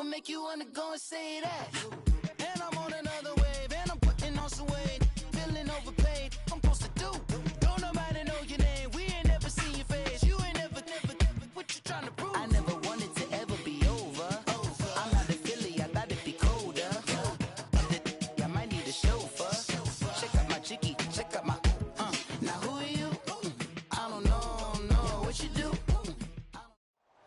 make you wanna go and say that. And I'm on another wave, and I'm putting on some weight. Feeling overpaid, I'm supposed to do. Don't nobody know your name, we ain't never seen your face. You ain't never, what you trying to prove? I never wanted to ever be over. I'm not a Philly, I thought it'd be colder. I might need a chauffeur. Check out my chicky, check out my, now who are you? I don't know what you do.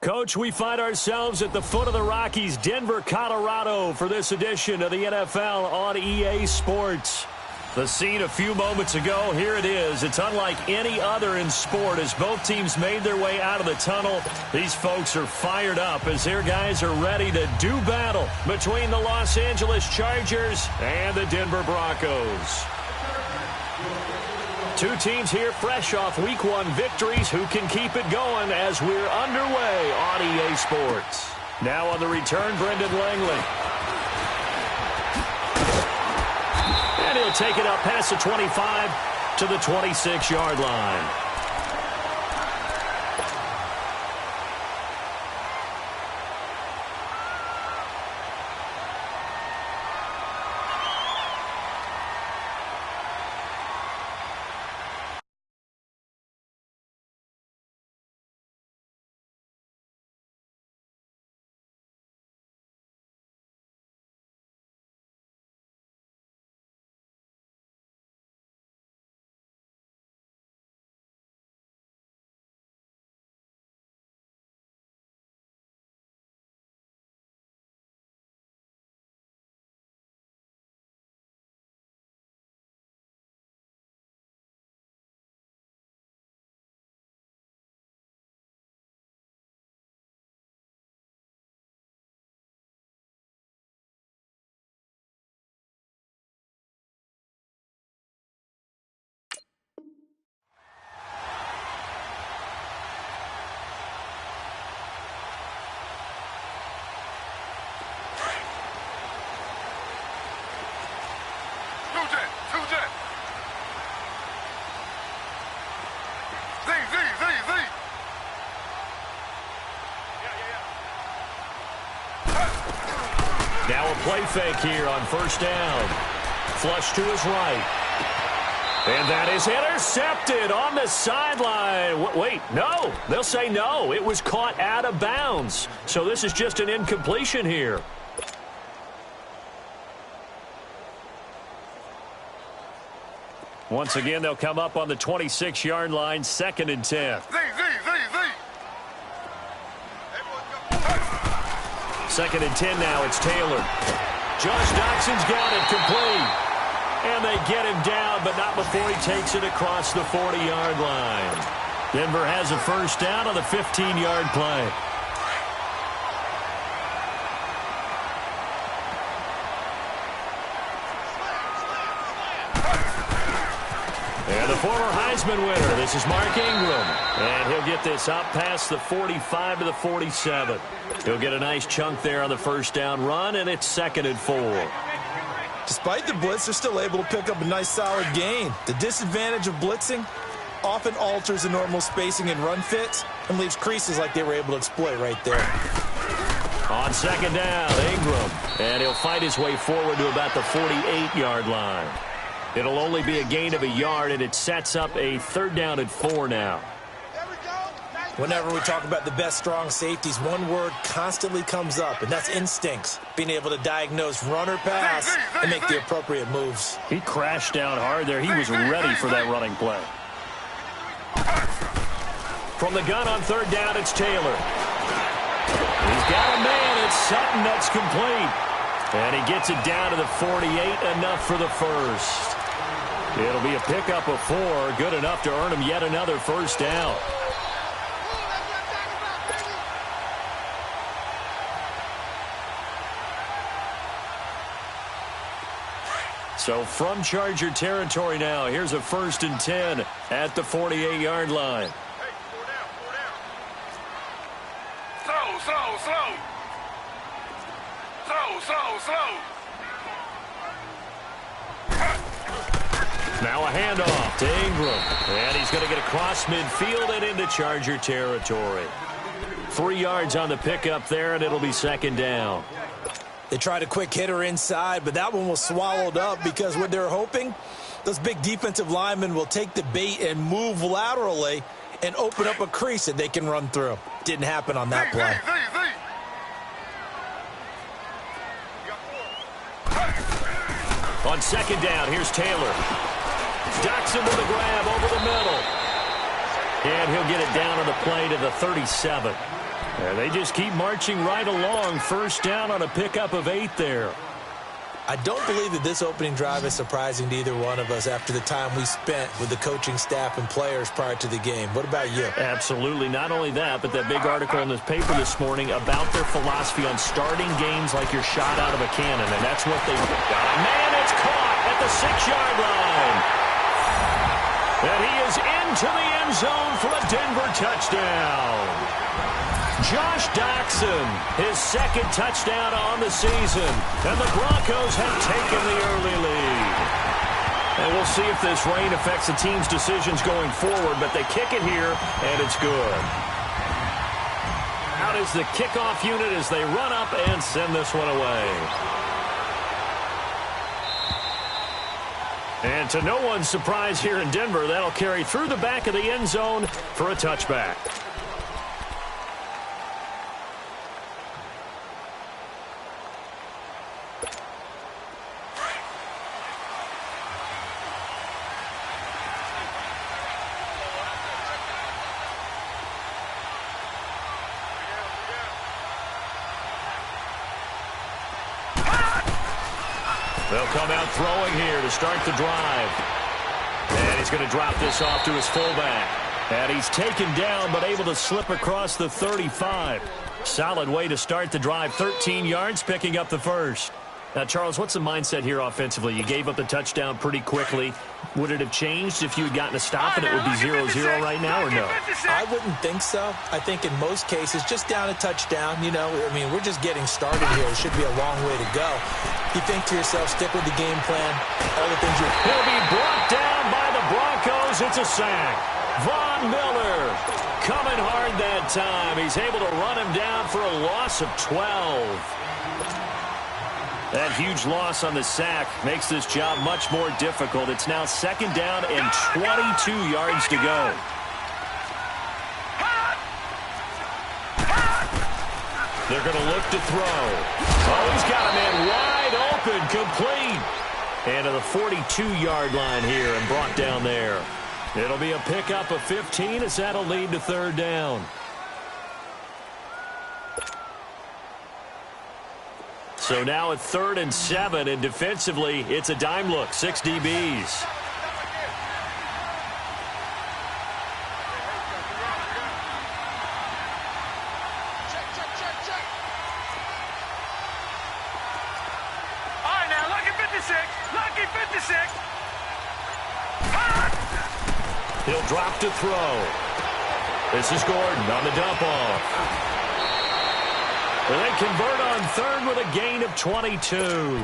Coach, we find ourselves at the foot of the Rockies, Denver, Colorado, for this edition of the NFL on EA Sports. The scene a few moments ago, here it is. It's unlike any other in sport as both teams made their way out of the tunnel. These folks are fired up as their guys are ready to do battle between the Los Angeles Chargers and the Denver Broncos. Two teams here fresh off Week 1 victories who can keep it going as we're underway on EA Sports. Now on the return, Brendan Langley. And he'll take it up past the 25 to the 26-yard line. Now a play fake here on first down. Flush to his right. And that is intercepted on the sideline. Wait, no. They'll say no. It was caught out of bounds. So this is just an incompletion here. Once again, they'll come up on the 26-yard line, 2nd and 10. Second and 10 now, it's Taylor. Josh Doxson's got it complete. And they get him down, but not before he takes it across the 40-yard line. Denver has a first down on the 15-yard play. And the former Heisman winner, this is Mark Ingram. And he'll get this up past the 45 to the 47. He'll get a nice chunk there on the first down run, and it's 2nd and 4. Despite the blitz, they're still able to pick up a nice solid gain. The disadvantage of blitzing often alters the normal spacing and run fits and leaves creases like they were able to exploit right there. On 2nd down, Ingram. And he'll fight his way forward to about the 48-yard line. It'll only be a gain of a yard, and it sets up a 3rd down and 4 now. Whenever we talk about the best strong safeties, one word constantly comes up, and that's instincts. Being able to diagnose run or pass and make the appropriate moves. He crashed down hard there. He was ready for that running play. From the gun on 3rd down, it's Taylor. He's got a man. It's Sutton that's complete. And he gets it down to the 48, enough for the first. It'll be a pickup of 4, good enough to earn him yet another first down. So from Charger territory now, here's a 1st and 10 at the 48-yard line. Hey, slow down. Slow. Now a handoff to Ingram. And he's going to get across midfield and into Charger territory. 3 yards on the pickup there, and it'll be 2nd down. They tried a quick hitter inside, but that one was swallowed up because what they're hoping, those big defensive linemen will take the bait and move laterally and open up a crease that they can run through. Didn't happen on that play. On second down, here's Taylor. Doctson with the grab over the middle. And he'll get it down on the play to the 37. And they just keep marching right along. First down on a pickup of 8 there. I don't believe that this opening drive is surprising to either one of us after the time we spent with the coaching staff and players prior to the game. What about you? Absolutely. Not only that, but that big article in this paper this morning about their philosophy on starting games like you're shot out of a cannon. And that's what they got. Man, it's caught at the 6-yard line. And he is into the end zone for a Denver touchdown. Josh Doctson, his second touchdown on the season. And the Broncos have taken the early lead. And we'll see if this rain affects the team's decisions going forward, but they kick it here, and it's good. Out is the kickoff unit as they run up and send this one away. And to no one's surprise here in Denver, that'll carry through the back of the end zone for a touchback. They'll come out throwing here to start the drive. And he's going to drop this off to his fullback. And he's taken down but able to slip across the 35. Solid way to start the drive. 13 yards, picking up the first. Now, Charles, what's the mindset here offensively? You gave up the touchdown pretty quickly. Would it have changed if you had gotten a stop and it would be 0-0 right now or no? I wouldn't think so. I think in most cases, just down a touchdown, you know, I mean, we're just getting started here. It should be a long way to go. You think to yourself, stick with the game plan, all the things you're... He'll be brought down by the Broncos. It's a sack. Von Miller coming hard that time. He's able to run him down for a loss of 12. That huge loss on the sack makes this job much more difficult. It's now second down and 22 yards to go. They're going to look to throw. Oh, he's got a man wide open, complete. And to the 42-yard line here and brought down there. It'll be a pickup of 15 as that'll lead to third down. So now at 3rd and 7, and defensively, it's a dime look. 6 DBs. All right, now, lucky 56. Lucky 56. He'll drop to throw. This is Gordon on the dump off. And they convert on 3rd with a gain of 22.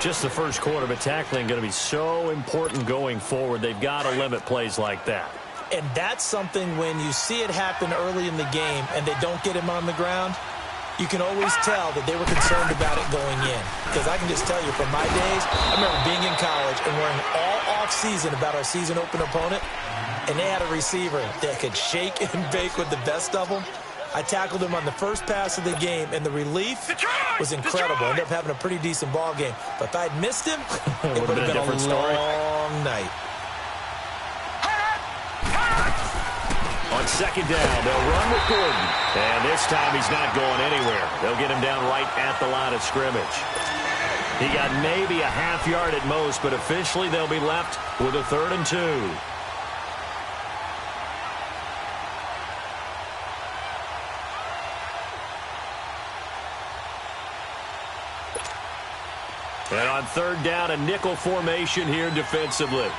Just the first quarter, but tackling going to be so important going forward. They've got to limit plays like that. And that's something when you see it happen early in the game and they don't get him on the ground, you can always tell that they were concerned about it going in. Because I can just tell you from my days, I remember being in college and worrying all off-season about our season open opponent, and they had a receiver that could shake and bake with the best of them. I tackled him on the first pass of the game, and the relief was incredible. Ended up having a pretty decent ball game. But if I'd missed him, it would have been a long night. On second down, they'll run with Gordon. And this time he's not going anywhere. They'll get him down right at the line of scrimmage. He got maybe a half yard at most, but officially they'll be left with a 3rd and 2. And on 3rd down, a nickel formation here defensively.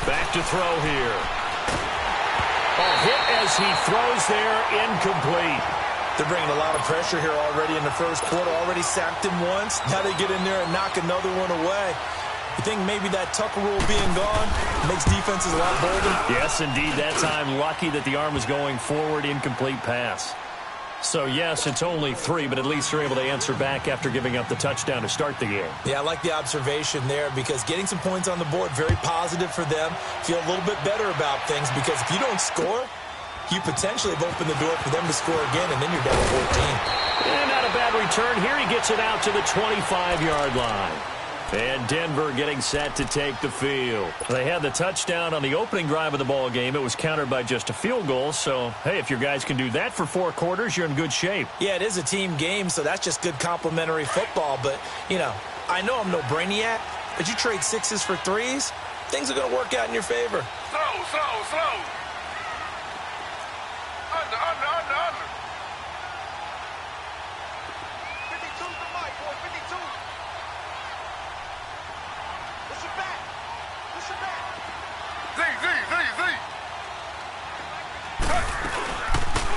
Back to throw here. Oh, hit as he throws there, incomplete. They're bringing a lot of pressure here already in the first quarter. Already sacked him once. Now they get in there and knock another one away. You think maybe that Tucker rule being gone makes defenses a lot bolder? Yes, indeed. That time, lucky that the arm was going forward, incomplete pass. So, yes, it's only 3, but at least they're able to answer back after giving up the touchdown to start the game. Yeah, I like the observation there because getting some points on the board, very positive for them. Feel a little bit better about things because if you don't score, you potentially have opened the door for them to score again, and then you're down 14. And not a bad return. Here he gets it out to the 25-yard line. And Denver getting set to take the field. They had the touchdown on the opening drive of the ball game. It was countered by just a field goal. So, hey, if your guys can do that for 4 quarters, you're in good shape. Yeah, it is a team game, so that's just good complimentary football. But, you know, I know I'm no brainiac, but you trade 6s for 3s, things are going to work out in your favor. Slow. Under. 52 to Mike, boy, 52. Push it back. Z.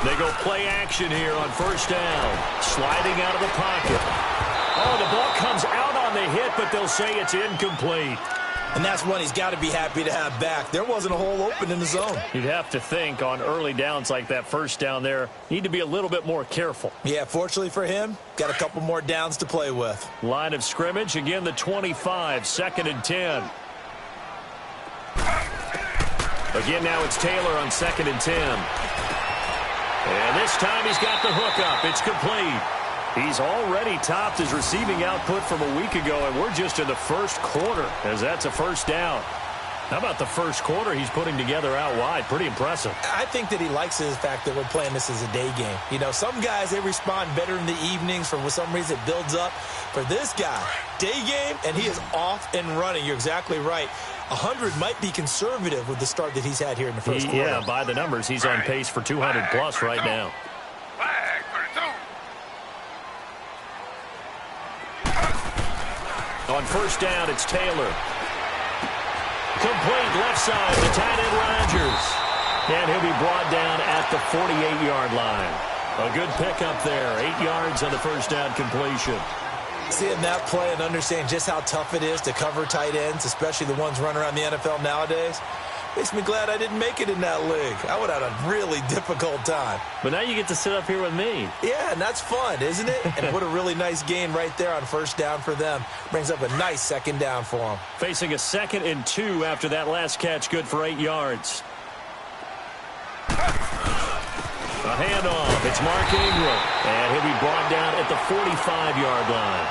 They go play action here on first down. Sliding out of the pocket. Oh, the ball comes out on the hit, but they'll say it's incomplete. And that's one he's got to be happy to have back. There wasn't a hole open in the zone. You'd have to think on early downs like that first down there, need to be a little bit more careful. Yeah, fortunately for him, got a couple more downs to play with. Line of scrimmage, again the 25, 2nd and 10. Again, now it's Taylor on 2nd and 10. And this time he's got the hook up. It's complete. He's already topped his receiving output from a week ago, and we're just in the first quarter as that's a first down. How about the first quarter he's putting together out wide? Pretty impressive. I think that he likes the fact that we're playing this as a day game. You know, some guys, they respond better in the evenings. For some reason, it builds up. For this guy, day game, and he is off and running. You're exactly right. 100 might be conservative with the start that he's had here in the first quarter. Yeah, by the numbers, he's on pace for 200-plus right now. On first down, it's Taylor. Complete left side to tight end Rodgers. And he'll be brought down at the 48-yard line. A good pickup there. 8 yards on the first down completion. Seeing that play and understanding just how tough it is to cover tight ends, especially the ones running around the NFL nowadays, makes me glad I didn't make it in that league. I would have had a really difficult time. But now you get to sit up here with me. Yeah, and that's fun, isn't it? And what a really nice gain right there on first down for them. Brings up a nice 2nd down for them. Facing a 2nd and 2 after that last catch, good for 8 yards. A handoff. It's Mark Ingram. And he'll be brought down at the 45-yard line.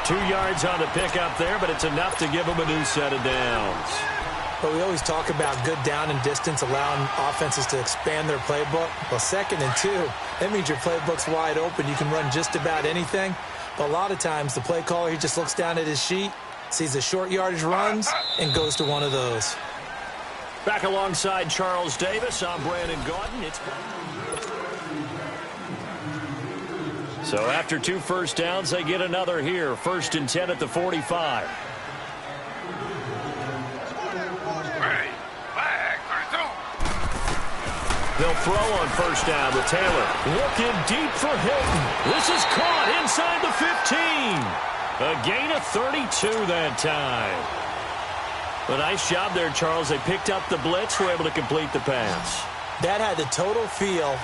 2 yards on the pickup there, but it's enough to give him a new set of downs. But we always talk about good down and distance, allowing offenses to expand their playbook. Well, 2nd and 2, that means your playbook's wide open. You can run just about anything. But a lot of times, the play caller, he just looks down at his sheet, sees the short yardage runs, and goes to one of those. Back alongside Charles Davis, I'm Brandon Gaudin. So after 2 first downs, they get another here. 1st and 10 at the 45. They'll throw on first down with Taylor. Looking deep for Hilton. This is caught inside the 15. A gain of 32 that time. A nice job there, Charles. They picked up the blitz, were able to complete the pass. That had the total feel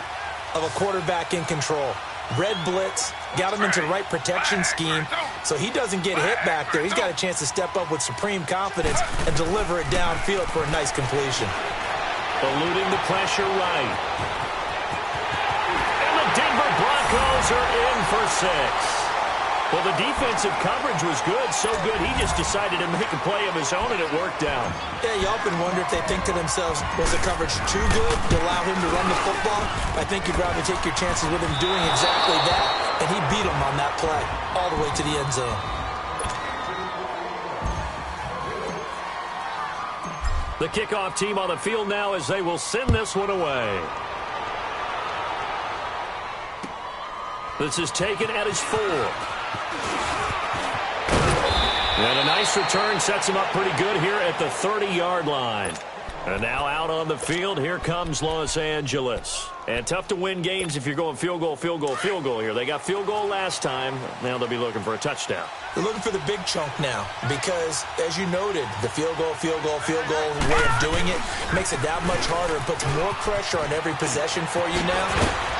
of a quarterback in control. Red blitz, got him into the right protection scheme, so he doesn't get hit back there. He's got a chance to step up with supreme confidence and deliver it downfield for a nice completion. Eluding the pressure right. And the Denver Broncos are in for 6. Well, the defensive coverage was good, so good he just decided to make a play of his own, and it worked out. Yeah, you often wonder if they think to themselves, was the coverage too good to allow him to run the football? I think you'd rather take your chances with him doing exactly that, and he beat him on that play all the way to the end zone. The kickoff team on the field now as they will send this one away. This is taken at his 4. And a nice return sets him up pretty good here at the 30-yard line. And now out on the field, here comes Los Angeles. And tough to win games if you're going field goal, field goal, field goal here. They got field goal last time. Now they'll be looking for a touchdown. They're looking for the big chunk now because, as you noted, the field goal way of doing it makes it that much harder and puts more pressure on every possession for you now.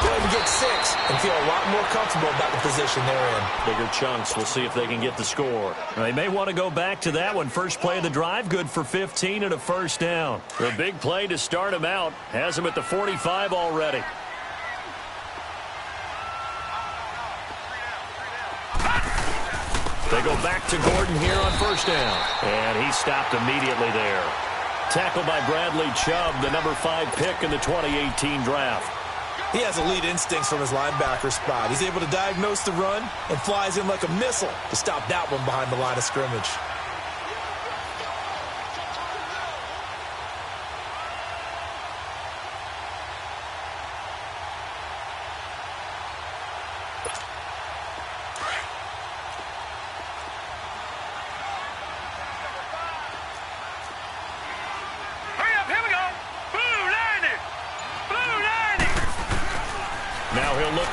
Go ahead and get 6 and feel a lot more comfortable about the position they're in. Bigger chunks. We'll see if they can get the score. They may want to go back to that one. First play of the drive, good for 15 and a first down. The big play to start him out. Has him at the 45 already. They go back to Gordon here on first down. And he stopped immediately there. Tackled by Bradley Chubb, the number 5 pick in the 2018 draft. He has elite instincts from his linebacker spot. He's able to diagnose the run and flies in like a missile to stop that one behind the line of scrimmage.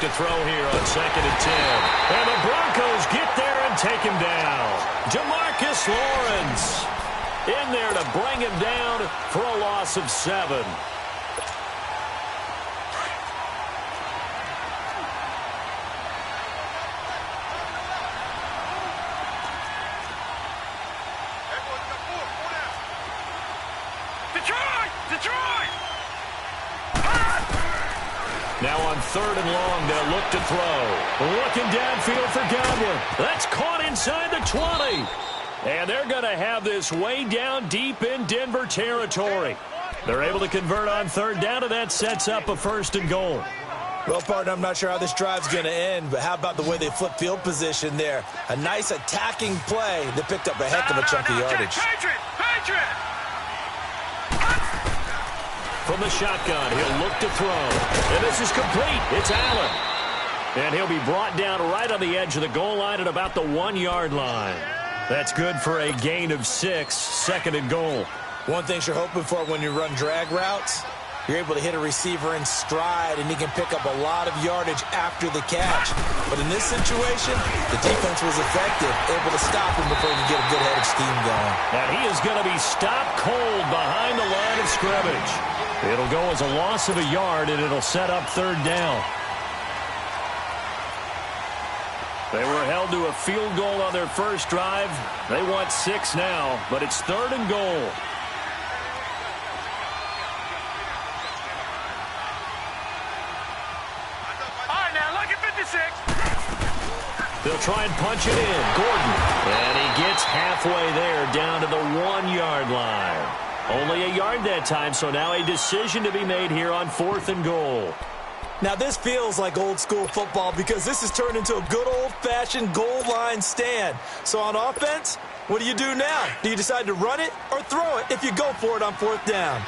To throw here on 2nd and 10. And the Broncos get there and take him down. Jamarcus Lawrence in there to bring him down for a loss of 7. Detroit! Now on 3rd and long, they'll look to throw. Looking downfield for Godwin. That's caught inside the 20. And they're going to have this way down deep in Denver territory. They're able to convert on 3rd down, and that sets up a 1st and goal. Well, partner, I'm not sure how this drive's going to end, but how about the way they flip field position there? A nice attacking play that picked up a heck of a chunk of yardage. Patriot! From the shotgun, he'll look to throw. And this is complete. It's Allen. And he'll be brought down right on the edge of the goal line at about the 1-yard line. That's good for a gain of 6, 2nd and goal. One thing you're hoping for when you run drag routes, you're able to hit a receiver in stride, and he can pick up a lot of yardage after the catch. But in this situation, the defense was effective, able to stop him before he could get a good head of steam going. And he is going to be stopped cold behind the line of scrimmage. It'll go as a loss of a yard, and it'll set up 3rd down. They were held to a field goal on their first drive. They want 6 now, but it's 3rd and goal. All right, now, lucky 56. They'll try and punch it in. Gordon. And he gets halfway there down to the 1-yard line. Only a yard that time, so now a decision to be made here on 4th and goal. Now, this feels like old-school football because this has turned into a good old-fashioned goal line stand. So on offense, what do you do now? Do you decide to run it or throw it if you go for it on 4th down?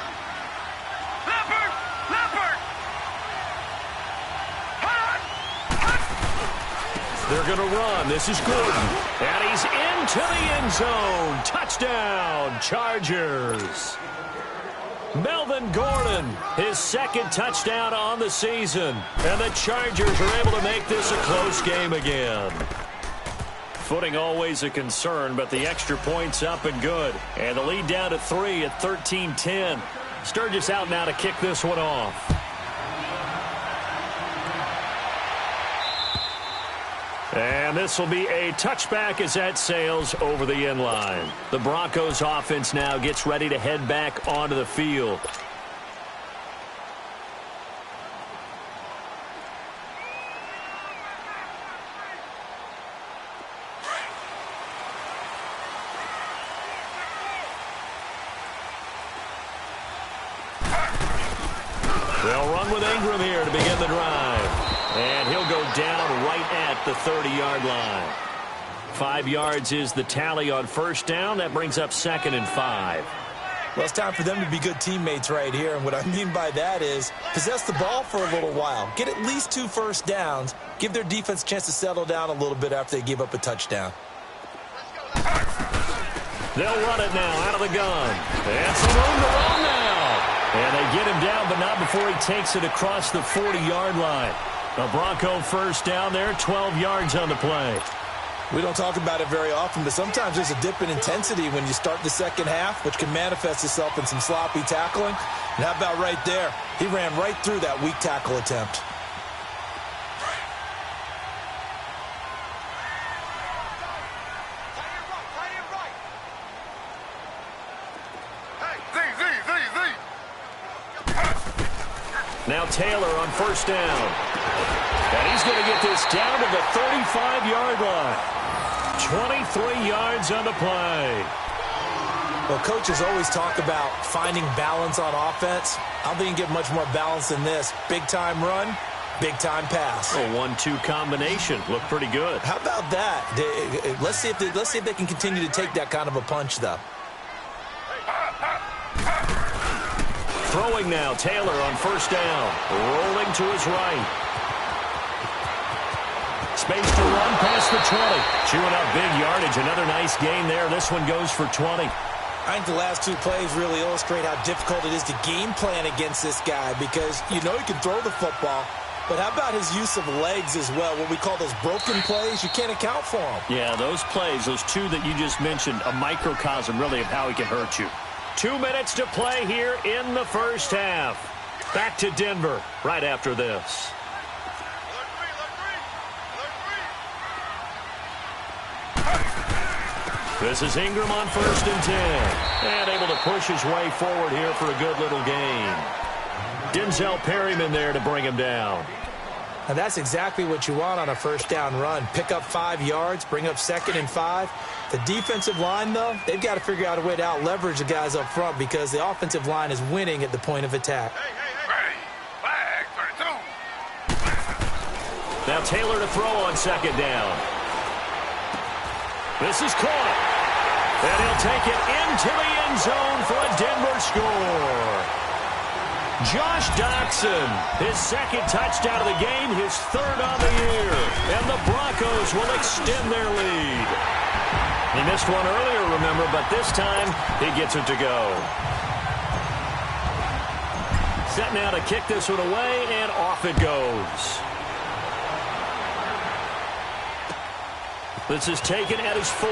Leopard! They're going to run. This is Gordon. And he's into the end zone. Touchdown, Chargers. Melvin Gordon, his 2nd touchdown on the season. And the Chargers are able to make this a close game again. Footing always a concern, but the extra point's up and good. And the lead down to 3 at 13-10. Sturgis out now to kick this one off. And this will be a touchback as that sails over the end line. The Broncos offense now gets ready to head back onto the field. They'll run with Ingram here to begin the drive. And he'll go down right at the 30-yard line. 5 yards is the tally on first down. That brings up 2nd and 5. Well, it's time for them to be good teammates right here. And what I mean by that is possess the ball for a little while. Get at least 2 first downs. Give their defense a chance to settle down a little bit after they give up a touchdown. They'll run it now out of the gun. And some room to run now. get him down, but not before he takes it across the 40-yard line. A Bronco first down there, 12 yards on the play. We don't talk about it very often, but sometimes there's a dip in intensity when you start the second half, which can manifest itself in some sloppy tackling. And how about right there? He ran right through that weak tackle attempt. Now Taylor on first down. And he's going to get this down to the 35-yard line. 23 yards on the play. Well, coaches always talk about finding balance on offense. I don't think you can get much more balance than this. Big-time run, big-time pass. A 1-2 combination. Looked pretty good. How about that? Let's see if they can continue to take that kind of a punch, though. Throwing now, Taylor on first down. Rolling to his right. Space to run past the 20. Chewing up big yardage. Another nice gain there. This one goes for 20. I think the last two plays really illustrate how difficult it is to game plan against this guy because you know he can throw the football, but how about his use of legs as well? What we call those broken plays, you can't account for them. Yeah, those plays, those two that you just mentioned, a microcosm really of how he can hurt you. 2 minutes to play here in the first half. Back to Denver right after this. This is Ingram on first and 10. And able to push his way forward here for a good little gain. Denzel Perryman there to bring him down. And that's exactly what you want on a first down run. Pick up 5 yards, bring up 2nd and 5. The defensive line, though, they've got to figure out a way to out-leverage the guys up front because the offensive line is winning at the point of attack. Flag, 32. Now Taylor to throw on second down. This is caught. And he'll take it into the end zone for a Denver score. Josh Doxson, his second touchdown of the game, his third on the year. And the Broncos will extend their lead. He missed one earlier, remember, but this time he gets it to go. Set now to kick this one away, and off it goes. This is taken at his 4.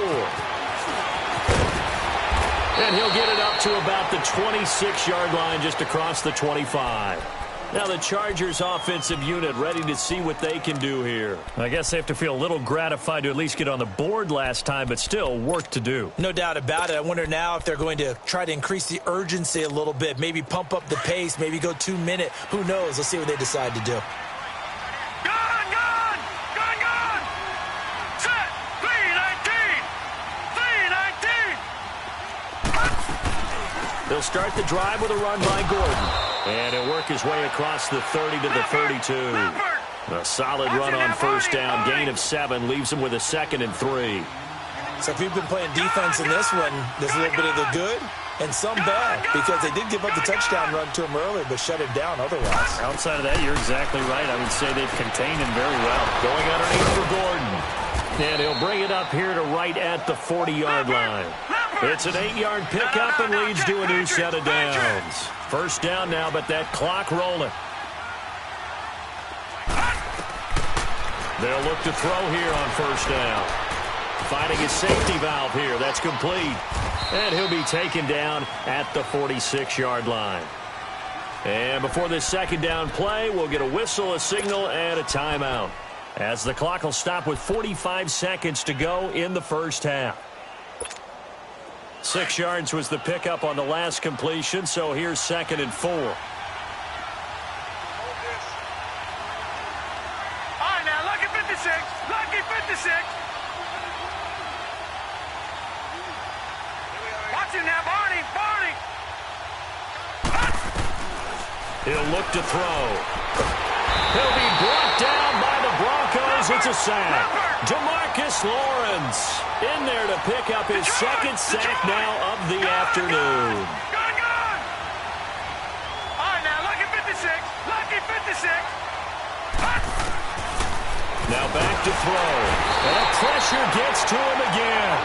And he'll get it up to about the 26-yard line, just across the 25. Now the Chargers offensive unit ready to see what they can do here. I guess they have to feel a little gratified to at least get on the board last time, but still work to do. No doubt about it. I wonder now if they're going to try to increase the urgency a little bit, maybe pump up the pace, maybe go 2-minute. Who knows? Let's see what they decide to do. They'll start the drive with a run by Gordon. And he'll work his way across the 30 to the 32. A solid run on first down. Gain of 7 leaves him with a 2nd and 3. So if you've been playing defense in this one, there's a little bit of the good and some bad because they did give up the touchdown run to him earlier but shut him down otherwise. Outside of that, you're exactly right. I would say they've contained him very well. Going underneath for Gordon. And he'll bring it up here to right at the 40-yard line. It's an 8-yard pickup and leads to a new set of downs. First down now, but that clock rolling. They'll look to throw here on first down. Finding his safety valve here. That's complete. And he'll be taken down at the 46-yard line. And before this second down play, we'll get a whistle, a signal, and a timeout, as the clock will stop with 45 seconds to go in the first half. 6 yards was the pickup on the last completion, so here's 2nd and 4. All right, now, lucky 56. Lucky 56. Watch him now, Barney. Barney. He'll look to throw. He'll be brought down by the Broncos. It's a sack. DeMarcus Lawrence in there to pick up his 2nd sack now of the afternoon. Gone. All right, now, lucky 56. Lucky 56. Now back to throw. And pressure gets to him again.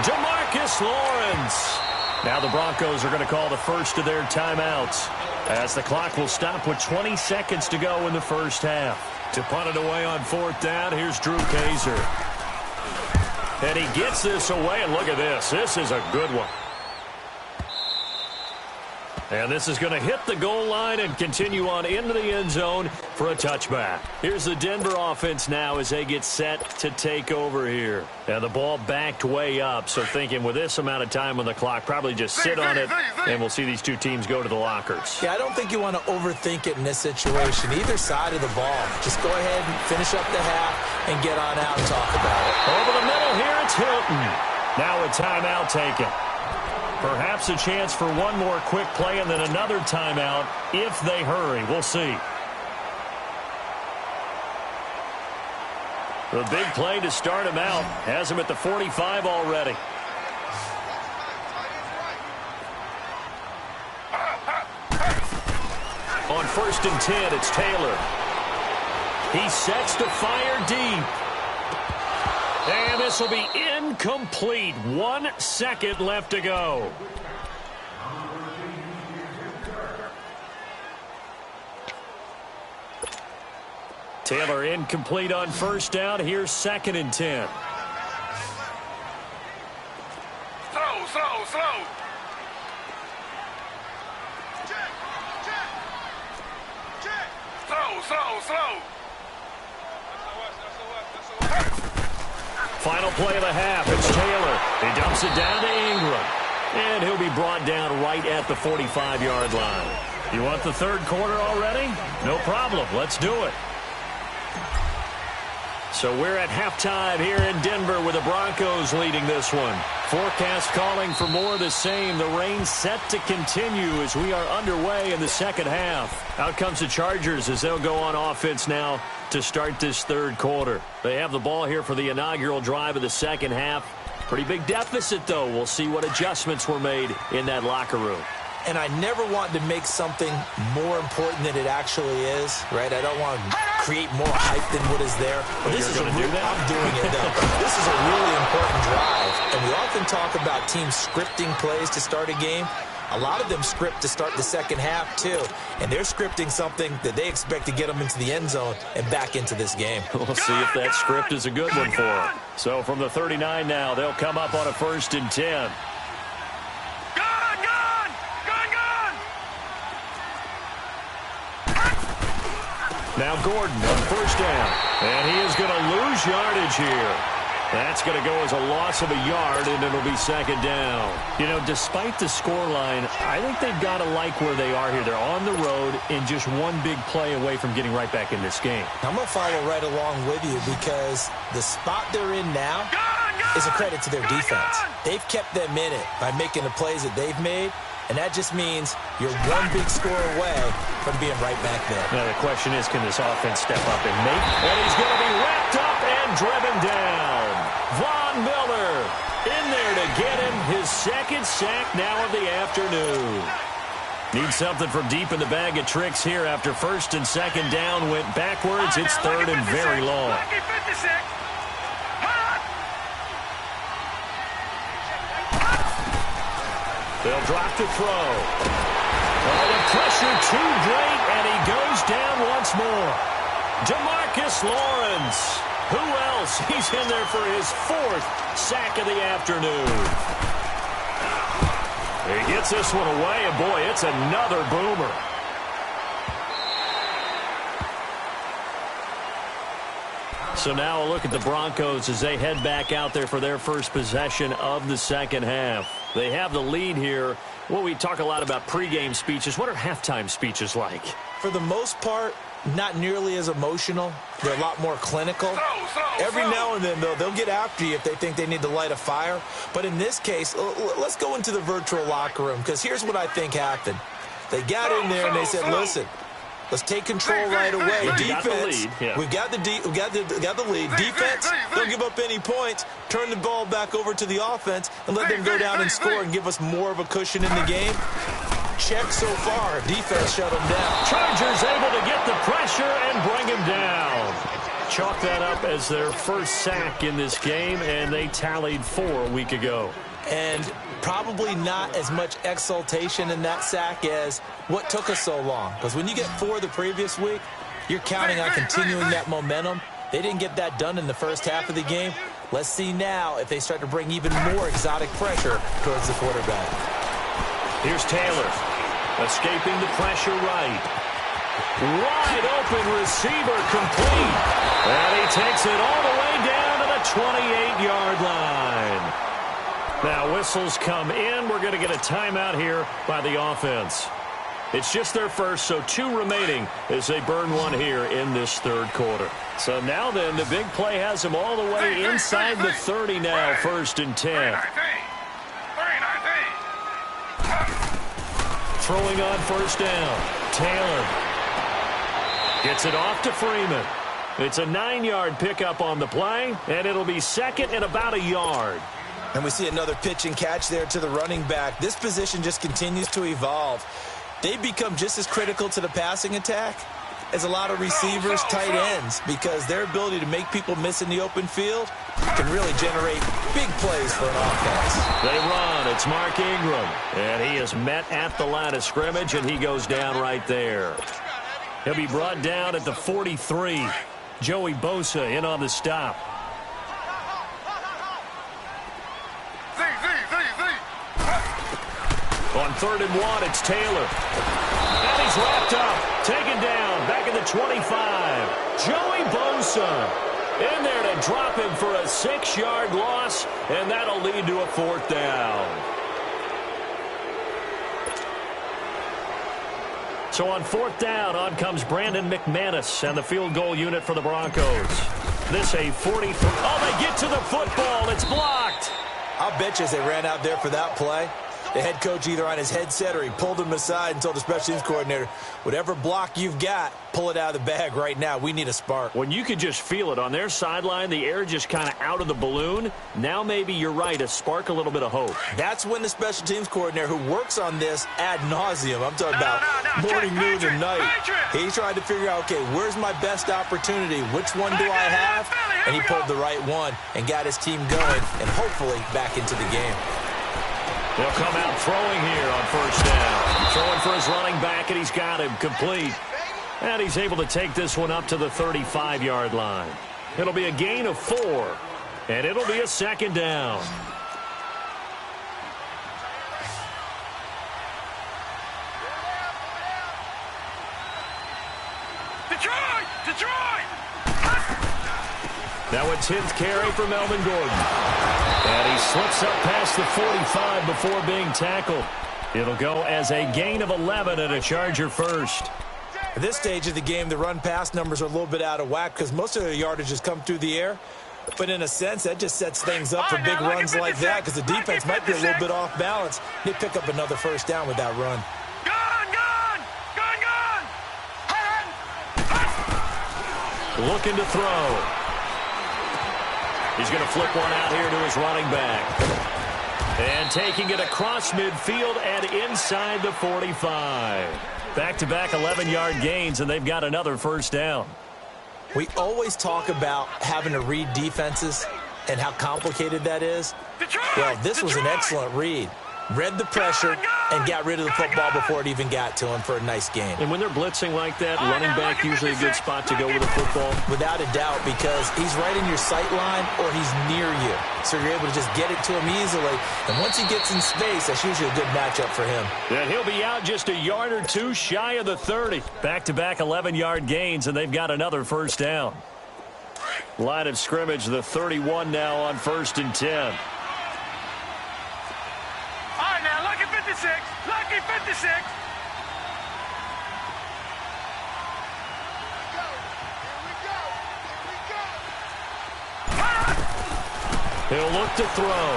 DeMarcus Lawrence Now the Broncos are going to call the first of their timeouts, as the clock will stop with 20 seconds to go in the first half. To punt it away on fourth down, here's Drew Kaiser. And he gets this away, and look at this. This is a good one. And this is going to hit the goal line and continue on into the end zone for a touchback. Here's the Denver offense now as they get set to take over here. And the ball backed way up, so thinking with this amount of time on the clock, probably just sit on it, and we'll see these two teams go to the lockers. Yeah, I don't think you want to overthink it in this situation. Either side of the ball. Just go ahead and finish up the half and get on out and talk about it. Over the middle here, it's Hilton. Now a timeout taken. Perhaps a chance for one more quick play and then another timeout if they hurry. We'll see. The big play to start him out has him at the 45 already. On 1st and 10, it's Taylor. He sets to fire deep. And this will be incomplete. 1 second left to go. Taylor incomplete on 1st down. Here's 2nd and 10. Slow. Slow. Final play of the half. It's Taylor. He dumps it down to Ingram. And he'll be brought down right at the 45-yard line. You want the third quarter already? No problem. Let's do it. So we're at halftime here in Denver with the Broncos leading this one. Forecast calling for more of the same. The rain set to continue as we are underway in the second half. Out comes the Chargers as they'll go on offense now to start this third quarter. They have the ball here for the inaugural drive of the second half. Pretty big deficit, though. We'll see what adjustments were made in that locker room. And I never want to make something more important than it actually is, right? I don't want to create more hype than what is there. But this is I'm doing it, though. This is a really important drive. And we often talk about teams scripting plays to start a game. A lot of them script to start the second half, too. And they're scripting something that they expect to get them into the end zone and back into this game. We'll see if that script is a good one for them. So from the 39 now, they'll come up on a 1st and 10. Now Gordon on 1st down. And he is going to lose yardage here. That's going to go as a loss of a yard, and it'll be 2nd down. You know, despite the scoreline, I think they've got to like where they are here. They're on the road and just one big play away from getting right back in this game. I'm going to follow right along with you because the spot they're in now is a credit to their defense. They've kept them in it by making the plays that they've made. And that just means you're one big score away from being right back there. Now the question is, can this offense step up and make? And he's going to be wrapped up and driven down. Von Miller in there to get him his 2nd sack now of the afternoon. Needs something from deep in the bag of tricks here after 1st and 2nd down went backwards. It's 3rd and very long. They'll drop to throw. Oh, the pressure too great, and he goes down once more. DeMarcus Lawrence. Who else? He's in there for his 4th sack of the afternoon. He gets this one away, and boy, it's another boomer. So now a look at the Broncos as they head back out there for their first possession of the second half. They have the lead here. Well, we talk a lot about pregame speeches. What are halftime speeches like? For the most part, not nearly as emotional. They're a lot more clinical. Every now and then, though, they'll get after you if they think they need to light a fire. But in this case, let's go into the virtual locker room, because here's what I think happened. They got in there and they said, listen, let's take control right away. Defense, we've got the lead. Defense, don't give up any points. Turn the ball back over to the offense and let them go down and score and give us more of a cushion in the game. Check so far. Defense shut them down. Chargers able to get the pressure and bring him down. Chalk that up as their first sack in this game, and they tallied 4 a week ago. And probably not as much exultation in that sack as what took us so long. Because when you get 4 the previous week, you're counting on continuing that momentum. They didn't get that done in the first half of the game. Let's see now if they start to bring even more exotic pressure towards the quarterback. Here's Taylor, escaping the pressure right. Wide open receiver complete. And he takes it all the way down to the 28-yard line. Now whistles come in. We're going to get a timeout here by the offense. It's just their first, so 2 remaining as they burn 1 here in this third quarter. So now then, the big play has them all the way inside the 30 now, 1st and 10. Throwing on 1st down. Taylor gets it off to Freeman. It's a 9-yard pickup on the play, and it'll be 2nd and about a yard. And we see another pitch and catch there to the running back. This position just continues to evolve. They become just as critical to the passing attack as a lot of receivers, tight ends, because their ability to make people miss in the open field can really generate big plays for an offense. They run. It's Mark Ingram, and he is met at the line of scrimmage, and he goes down right there. He'll be brought down at the 43. Joey Bosa in on the stop. On 3rd and 1, it's Taylor. And he's wrapped up, taken down, back at the 25. Joey Bosa in there to drop him for a 6-yard loss, and that'll lead to a 4th down. So on 4th down, on comes Brandon McManus and the field goal unit for the Broncos. This a 43. Oh, they get to the football. It's blocked. I'll bet you as they ran out there for that play, the head coach either on his headset or he pulled him aside and told the special teams coordinator, whatever block you've got, pull it out of the bag right now. We need a spark. When you could just feel it on their sideline, the air just kind of out of the balloon. Now maybe you're right, a spark, a little bit of hope. That's when the special teams coordinator who works on this ad nauseum, I'm talking about morning, noon, and night. He's trying to figure out, okay, where's my best opportunity? Which one do I have? And he pulled the right one and got his team going and hopefully back into the game. They'll come out throwing here on 1st down. Throwing for his running back, and he's got him complete. And he's able to take this one up to the 35-yard line. It'll be a gain of 4, and it'll be a 2nd down. Detroit! Now a 10th carry for Melvin Gordon. And he slips up past the 45 before being tackled. It'll go as a gain of 11 and a Charger first. At this stage of the game, the run-pass numbers are a little bit out of whack because most of their yardage has come through the air. But in a sense, that just sets things up for big runs like that because the defense might be a little bit off balance. They pick up another 1st down with that run. Looking to throw. He's going to flip one out here to his running back. And taking it across midfield and inside the 45. Back-to-back 11-yard gains, and they've got another 1st down. We always talk about having to read defenses and how complicated that is. Well, this was an excellent read. Read the pressure and got rid of the football before it even got to him for a nice game. And when they're blitzing like that, running back usually a good spot to go with the football? Without a doubt, because he's right in your sight line or he's near you. So you're able to just get it to him easily. And once he gets in space, that's usually a good matchup for him. And he'll be out just a yard or 2 shy of the 30. Back-to-back 11-yard gains, and they've got another 1st down. Line of scrimmage, the 31 now on 1st and 10. Lucky 56. He'll look to throw.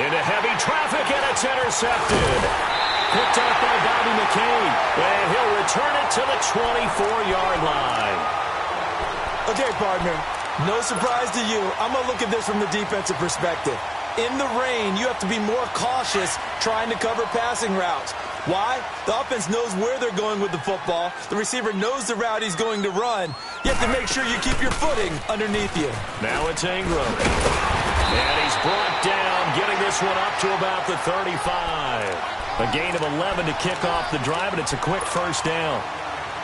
Into heavy traffic, and it's intercepted. Picked off by Bobby McCain, and he'll return it to the 24-yard line. Okay, partner, no surprise to you. I'm going to look at this from the defensive perspective. In the rain, you have to be more cautious trying to cover passing routes. Why? The offense knows where they're going with the football. The receiver knows the route he's going to run. You have to make sure you keep your footing underneath you. Now it's Ingram. And he's brought down, getting this one up to about the 35. A gain of 11 to kick off the drive, and it's a quick first down.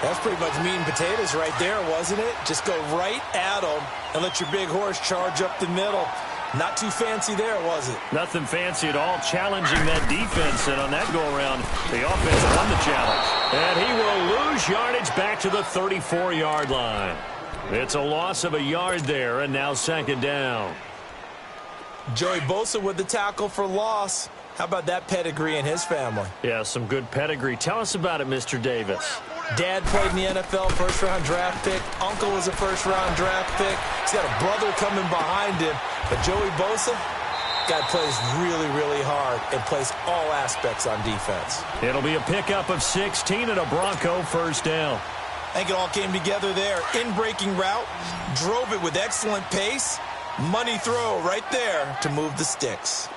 That's pretty much meat and potatoes right there, wasn't it? Just go right at them and let your big horse charge up the middle. Not too fancy there, was it? Nothing fancy at all, challenging that defense, and on that go-around, the offense won the challenge. And he will lose yardage back to the 34-yard line. It's a loss of a yard there, and now second down. Joey Bosa with the tackle for loss. How about that pedigree in his family? Yeah, some good pedigree. Tell us about it, Mr. Davis. Dad played in the NFL, first-round draft pick. Uncle was a first-round draft pick. He's got a brother coming behind him. But Joey Bosa, guy plays really, really hard and plays all aspects on defense. It'll be a pickup of 16 and a Bronco first down. I think it all came together there. In-breaking route, drove it with excellent pace. Money throw right there to move the sticks.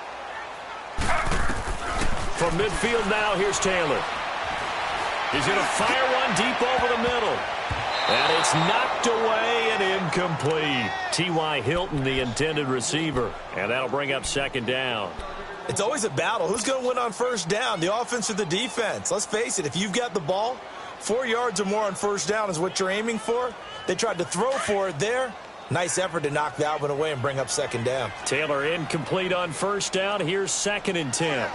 From midfield now, here's Taylor. He's going to fire one deep over the middle. And it's knocked away and incomplete. T.Y. Hilton, the intended receiver. And that'll bring up second down. It's always a battle. Who's going to win on first down, the offense or the defense? Let's face it, if you've got the ball, 4 yards or more on first down is what you're aiming for. They tried to throw for it there. Nice effort to knock that one away and bring up second down. Taylor incomplete on first down. Here's 2nd and 10.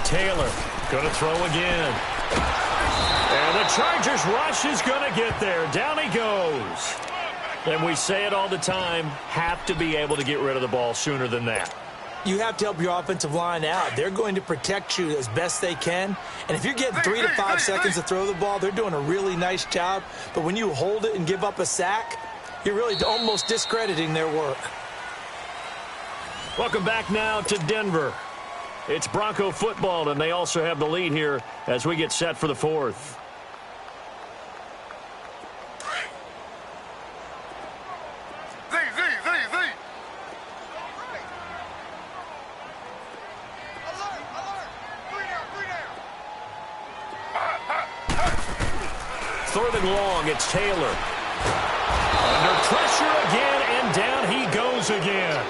Taylor going to throw again. And the Chargers rush is going to get there. Down he goes. And we say it all the time, have to be able to get rid of the ball sooner than that. You have to help your offensive line out. They're going to protect you as best they can. And if you're getting 3 to 5 seconds to throw the ball, they're doing a really nice job. But when you hold it and give up a sack, you're really almost discrediting their work. Welcome back now to Denver. It's Bronco football, and they also have the lead here as we get set for the fourth. Third and long, it's Taylor. Under pressure again, and down he goes again.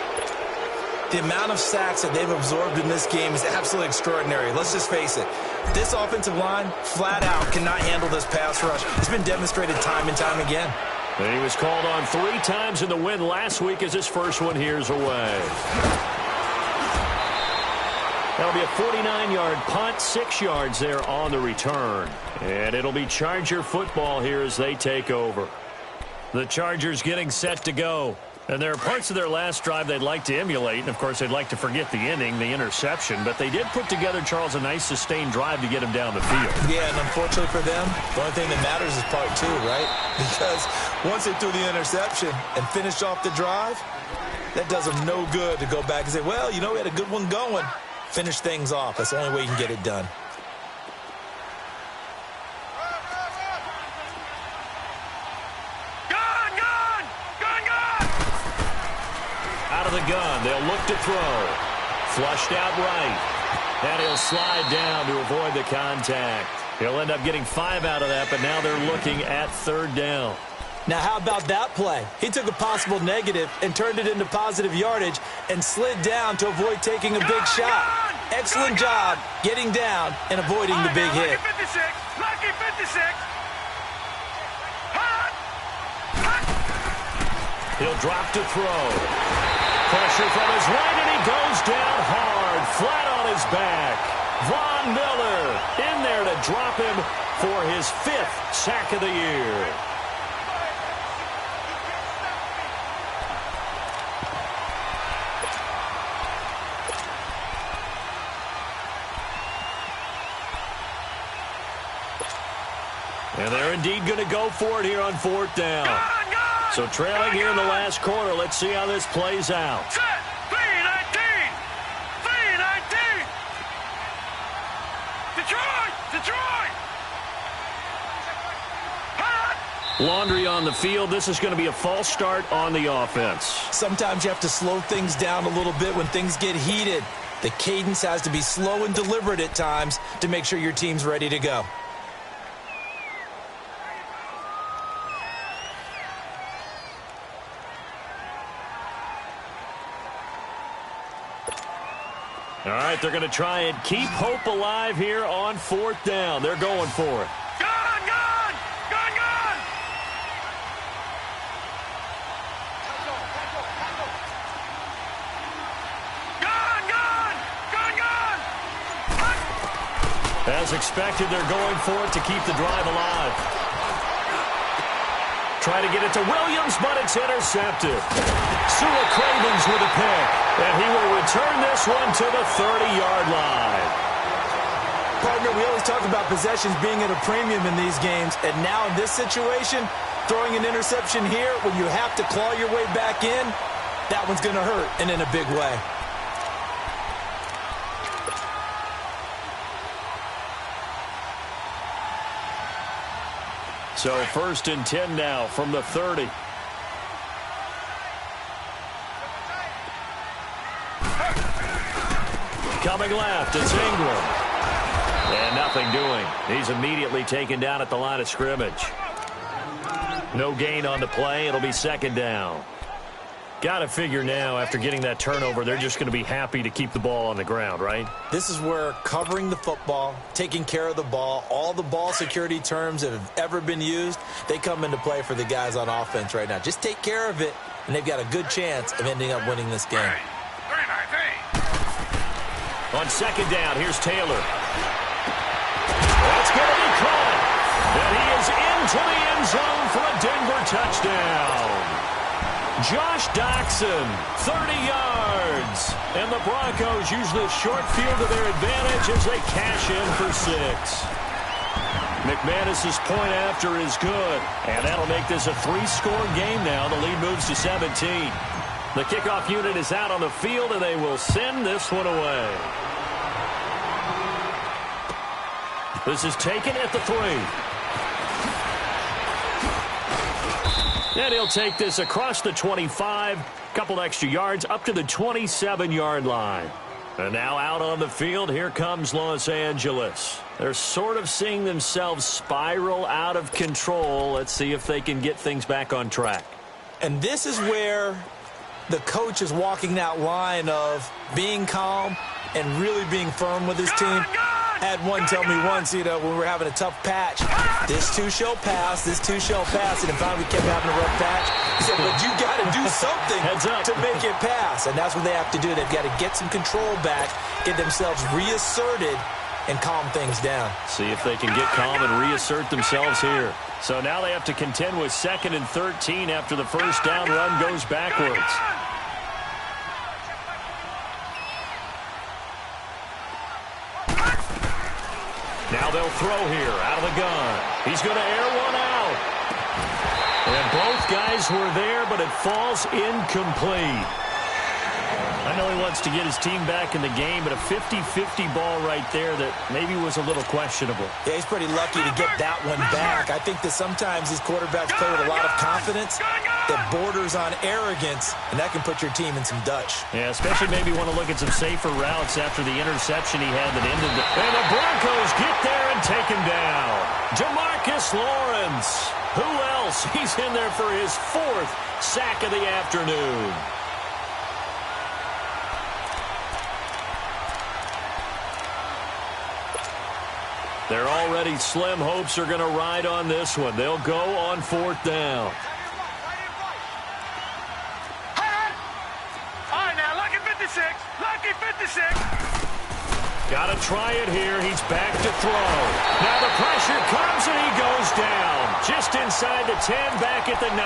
The amount of sacks that they've absorbed in this game is absolutely extraordinary. Let's just face it. This offensive line, flat out, cannot handle this pass rush. It's been demonstrated time and time again. And he was called on 3 times in the win last week as his first one here's away. That'll be a 49-yard punt, 6 yards there on the return. And it'll be Charger football here as they take over. The Chargers getting set to go. And there are parts of their last drive they'd like to emulate. And, of course, they'd like to forget the inning, the interception. But they did put together, Charles, a nice sustained drive to get him down the field. Yeah, and unfortunately for them, the only thing that matters is part 2, right? Because once they threw the interception and finished off the drive, that does them no good to go back and say, well, you know, we had a good one going. Finish things off. That's the only way you can get it done. Out of the gun, they'll look to throw. Flushed out right. And he'll slide down to avoid the contact. He'll end up getting 5 out of that, but now they're looking at 3rd down. Now, how about that play? He took a possible negative and turned it into positive yardage and slid down to avoid taking a big shot. Excellent job getting down and avoiding the big hit. Lucky 56. He'll drop to throw. Pressure from his right, and he goes down hard, flat on his back. Von Miller in there to drop him for his 5th sack of the year. And they're indeed going to go for it here on 4th down. So trailing here in the last quarter. Let's see how this plays out. Set. 3-19. 3-19. Detroit. Laundry on the field. This is going to be a false start on the offense. Sometimes you have to slow things down a little bit when things get heated. The cadence has to be slow and deliberate at times to make sure your team's ready to go. All right, they're going to try and keep hope alive here on 4th down. They're going for it. Gun, gun! Gun, gun! Gun, gun! Gun, gun! As expected, they're going for it to keep the drive alive. Try to get it to Williams, but it's intercepted. Sua Cravens with a pick, and he will return this one to the 30-yard line. Partner, we always talk about possessions being at a premium in these games, and now in this situation, throwing an interception here when you have to claw your way back in, that one's going to hurt, and in a big way. So 1st and 10 now from the 30. Coming left, it's Ingram. And nothing doing. He's immediately taken down at the line of scrimmage. No gain on the play. It'll be 2nd down. Got to figure now, after getting that turnover, they're just going to be happy to keep the ball on the ground, right? This is where covering the football, taking care of the ball, all the ball security terms that have ever been used, they come into play for the guys on offense right now. Just take care of it, and they've got a good chance of ending up winning this game. On 2nd down, here's Taylor. That's going to be caught. And he is into the end zone for a Denver touchdown. Josh Doxson, 30 yards. And the Broncos use this short field to their advantage as they cash in for 6. McManus's point after is good. And that'll make this a 3-score game now. The lead moves to 17. The kickoff unit is out on the field, and they will send this one away. This is taken at the 3. And he'll take this across the 25, couple extra yards, up to the 27-yard line. And now out on the field, here comes Los Angeles. They're sort of seeing themselves spiral out of control. Let's see if they can get things back on track. And this is where the coach is walking that line of being calm and really being firm with his team. I had one tell me once, when we were having a tough patch, this too shall pass, this too shall pass, and finally we kept having a rough patch. He said, but you got to do something to make it pass, and that's what they have to do. They've got to get some control back, get themselves reasserted, and calm things down. See if they can get calm and reassert themselves here. So now they have to contend with 2nd and 13 after the first down run goes backwards. Now they'll throw here out of the gun. He's going to air one out. And both guys were there, but it falls incomplete. I know he wants to get his team back in the game, but a 50-50 ball right there that maybe was a little questionable. Yeah, he's pretty lucky to get that one back. I think that sometimes these quarterbacks play with a lot of confidence that borders on arrogance, and that can put your team in some Dutch. Yeah, especially maybe want to look at some safer routes after the interception he had that ended the... And the Broncos get there and take him down. Jamarcus Lawrence. Who else? He's in there for his 4th sack of the afternoon. Their already slim hopes are going to ride on this one. They'll go on 4th down. All right, now, lucky 56. Lucky 56. Got to try it here. He's back to throw. Now the pressure comes and he goes down. Just inside the 10, back at the 9.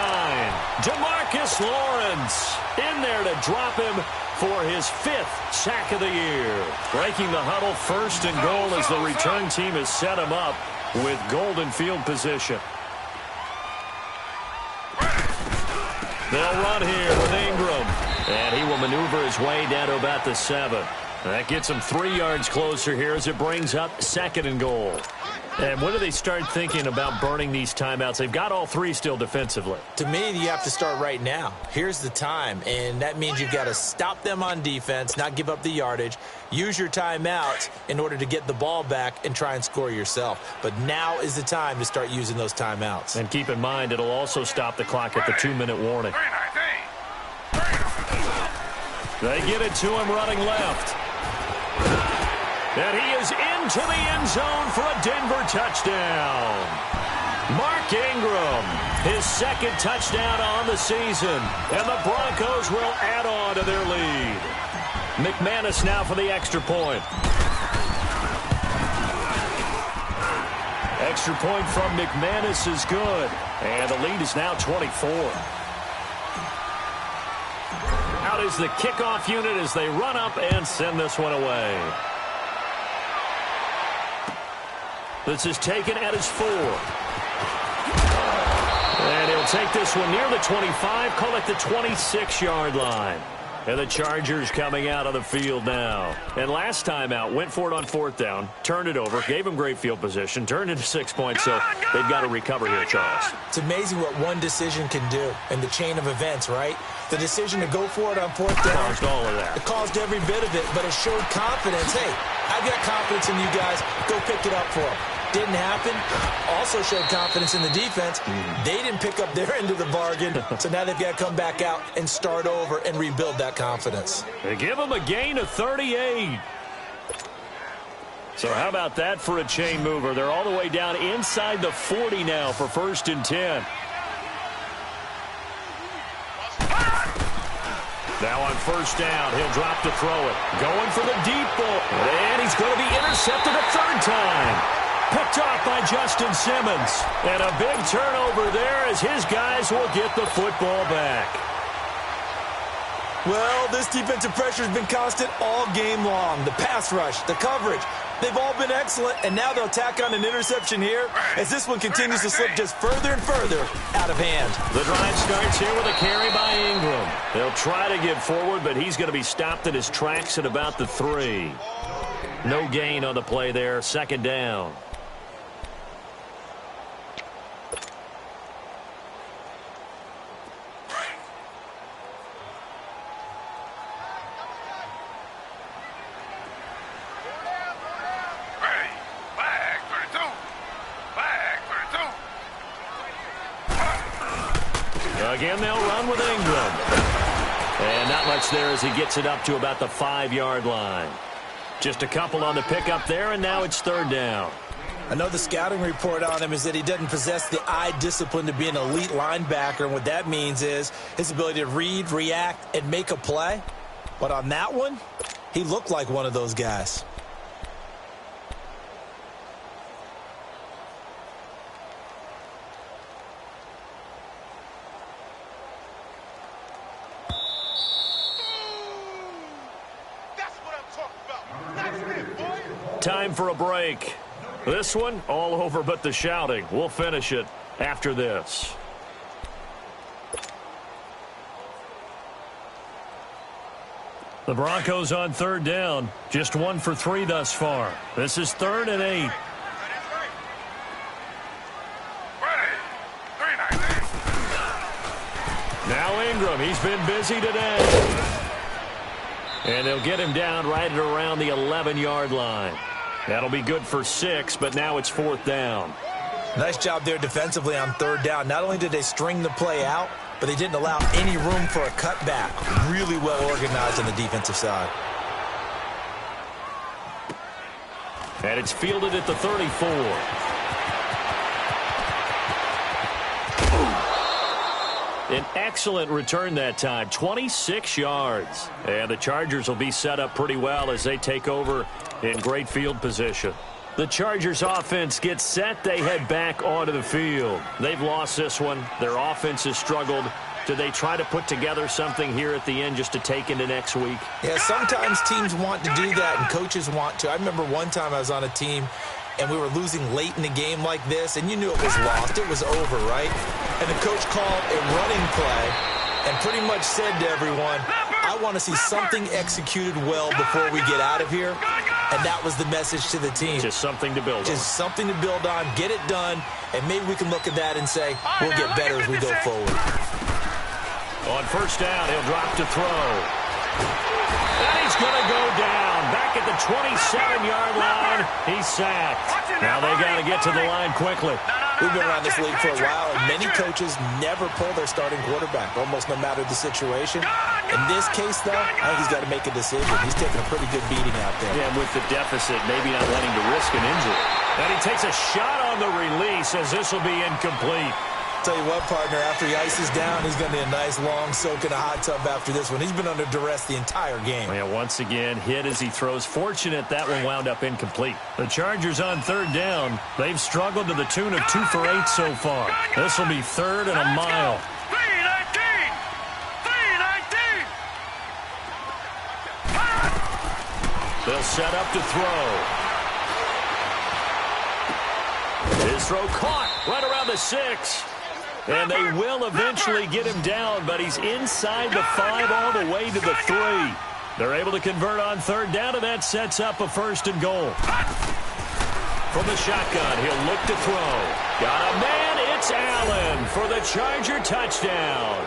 Jamarcus Lawrence in there to drop him for his 5th sack of the year. Breaking the huddle, 1st and goal as the return team has set him up with golden field position. They'll run here with Ingram. And he will maneuver his way down to about the 7. That gets him 3 yards closer here as it brings up 2nd and goal. And when do they start thinking about burning these timeouts? They've got all 3 still defensively. To me, you have to start right now. Here's the time, and that means you've got to stop them on defense, not give up the yardage, use your timeouts in order to get the ball back and try and score yourself. But now is the time to start using those timeouts. And keep in mind, it'll also stop the clock at the 2-minute warning. They get it to him running left. And he is into the end zone for a Denver touchdown. Mark Ingram, his second touchdown on the season. And the Broncos will add on to their lead. McManus now for the extra point. Extra point from McManus is good. And the lead is now 24. Out is the kickoff unit as they run up and send this one away. This is taken at his 4. And he'll take this one near the 25, call it the 26-yard line. And the Chargers coming out of the field now. And last time out, went for it on 4th down, turned it over, gave him great field position, turned into 6 points, so they've got to recover here, Charles. It's amazing what one decision can do in the chain of events, right? The decision to go for it on 4th down. Caused all of that. It caused every bit of it, but it showed confidence. Hey, I've got confidence in you guys. Go pick it up for them. Didn't happen. Also showed confidence in the defense. They didn't pick up their end of the bargain, so now they've got to come back out and start over and rebuild that confidence. They give them a gain of 38. So how about that for a chain mover? They're all the way down inside the 40 now for 1st and 10. Now on 1st down, he'll drop to throw it. Going for the deep ball. And he's going to be intercepted a 3rd time. Picked off by Justin Simmons. And a big turnover there as his guys will get the football back. Well, this defensive pressure has been constant all game long. The pass rush, the coverage, they've all been excellent, and now they'll tack on an interception here as this one continues to slip just further and further out of hand. The drive starts here with a carry by Ingram. They'll try to get forward, but he's going to be stopped in his tracks at about the 3. No gain on the play there, 2nd down. Again, they'll run with Ingram. And not much there as he gets it up to about the 5-yard line. Just a couple on the pickup there, and now it's 3rd down. I know the scouting report on him is that he doesn't possess the eye discipline to be an elite linebacker, and what that means is his ability to read, react, and make a play. But on that one, he looked like one of those guys. Time for a break. This one, all over but the shouting. We'll finish it after this. The Broncos on 3rd down. Just 1 for 3 thus far. This is 3rd and 8. Now Ingram, he's been busy today. And they'll get him down right at around the 11-yard line. That'll be good for 6, but now it's 4th down. Nice job there defensively on 3rd down. Not only did they string the play out, but they didn't allow any room for a cutback. Really well organized on the defensive side. And it's fielded at the 34. An excellent return that time, 26 yards. And the Chargers will be set up pretty well as they take over in great field position. The Chargers offense gets set. They head back onto the field. They've lost this one. Their offense has struggled. Do they try to put together something here at the end just to take into next week? Yeah, sometimes teams want to do that and coaches want to. I remember one time I was on a team and we were losing late in the game like this, and you knew it was lost. It was over, right? And the coach called a running play and pretty much said to everyone, I want to see something executed well before we get out of here. And that was the message to the team. Just something to build on. Just something to build on, get it done, and maybe we can look at that and say, we'll get better as we go forward. On 1st down, he'll drop to throw. And he's going to go down. Back at the 27-yard line, he's sacked. Now they got to get to the line quickly. We've been around this league for a while, and many coaches never pull their starting quarterback, almost no matter the situation. In this case, though, I think he's got to make a decision. He's taking a pretty good beating out there. Yeah, with the deficit, maybe not wanting to risk an injury. And he takes a shot on the release as this will be incomplete. Tell you what, partner, after he ices down, he's going to need a nice long soak in a hot tub after this one. He's been under duress the entire game. Yeah, once again, hit as he throws. Fortunate that one wound up incomplete. The Chargers on third down. They've struggled to the tune of 2 for 8 so far. This will be third and a mile. 319! 319! They'll set up to throw. His throw caught right around the 6. And they will eventually get him down, but he's inside the 5 all the way to the 3. They're able to convert on third down, and that sets up a first and goal. From the shotgun, he'll look to throw. Got a man, it's Allen for the Charger touchdown.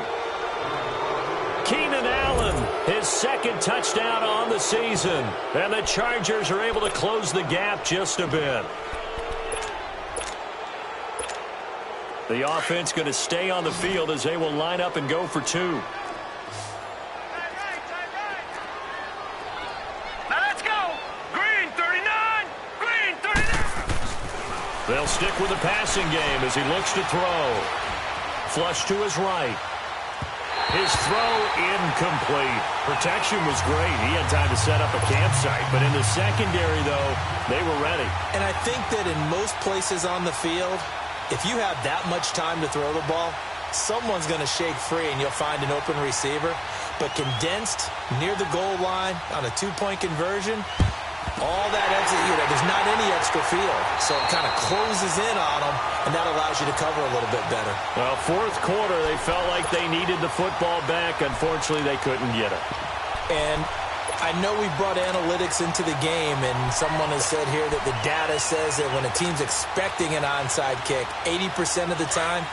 Keenan Allen, his second touchdown on the season. And the Chargers are able to close the gap just a bit. The offense going to stay on the field as they will line up and go for 2. Now let's go! Green 39! Green 39! They'll stick with the passing game as he looks to throw. Flush to his right. His throw incomplete. Protection was great. He had time to set up a campsite. But in the secondary, though, they were ready. And I think that in most places on the field, if you have that much time to throw the ball, someone's going to shake free and you'll find an open receiver. But condensed near the goal line on a 2-point conversion, all that exit, there's not any extra field. So it kind of closes in on them, and that allows you to cover a little bit better. Well, fourth quarter, they felt like they needed the football back. Unfortunately, they couldn't get it. And I know we brought analytics into the game, and someone has said here that the data says that when a team's expecting an onside kick, 80% of the time,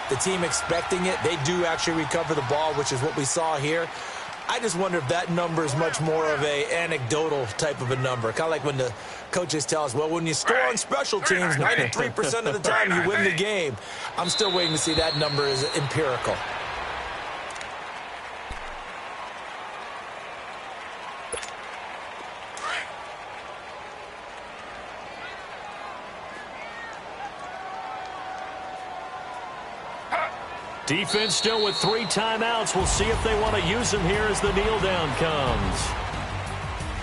the team expecting it, they do actually recover the ball, which is what we saw here. I just wonder if that number is much more of a anecdotal type of a number. Kind of like when the coaches tell us, well, when you score on special teams, 93% of the time you win the game. I'm still waiting to see that number is empirical. Defense still with 3 timeouts. We'll see if they want to use them here as the kneel down comes.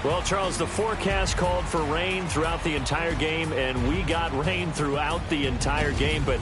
Well, Charles, the forecast called for rain throughout the entire game, and we got rain throughout the entire game. But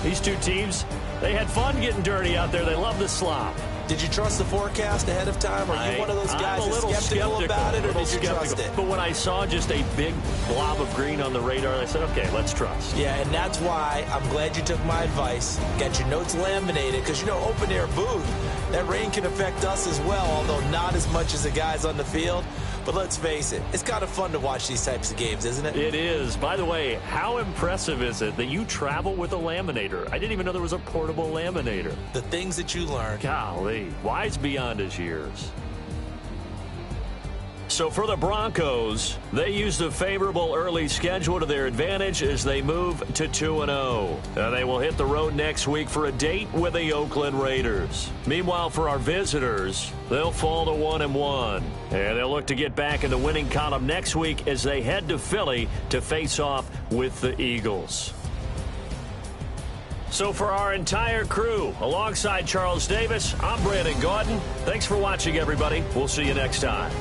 these two teams, they had fun getting dirty out there. They love the slop. Did you trust the forecast ahead of time? Are you one of those guys that's skeptical about it, or did you trust it? But when I saw just a big blob of green on the radar, I said, okay, let's trust. Yeah, and that's why I'm glad you took my advice. Got your notes laminated, because, open-air booth, that rain can affect us as well, although not as much as the guys on the field. But let's face it, it's kind of fun to watch these types of games, isn't it? It is. By the way, how impressive is it that you travel with a laminator? I didn't even know there was a portable laminator. The things that you learn. Golly, wise beyond his years. So for the Broncos, they used a favorable early schedule to their advantage as they move to 2-0. They will hit the road next week for a date with the Oakland Raiders. Meanwhile, for our visitors, they'll fall to 1-1. And they'll look to get back in the winning column next week as they head to Philly to face off with the Eagles. So for our entire crew, alongside Charles Davis, I'm Brandon Gaudin. Thanks for watching, everybody. We'll see you next time.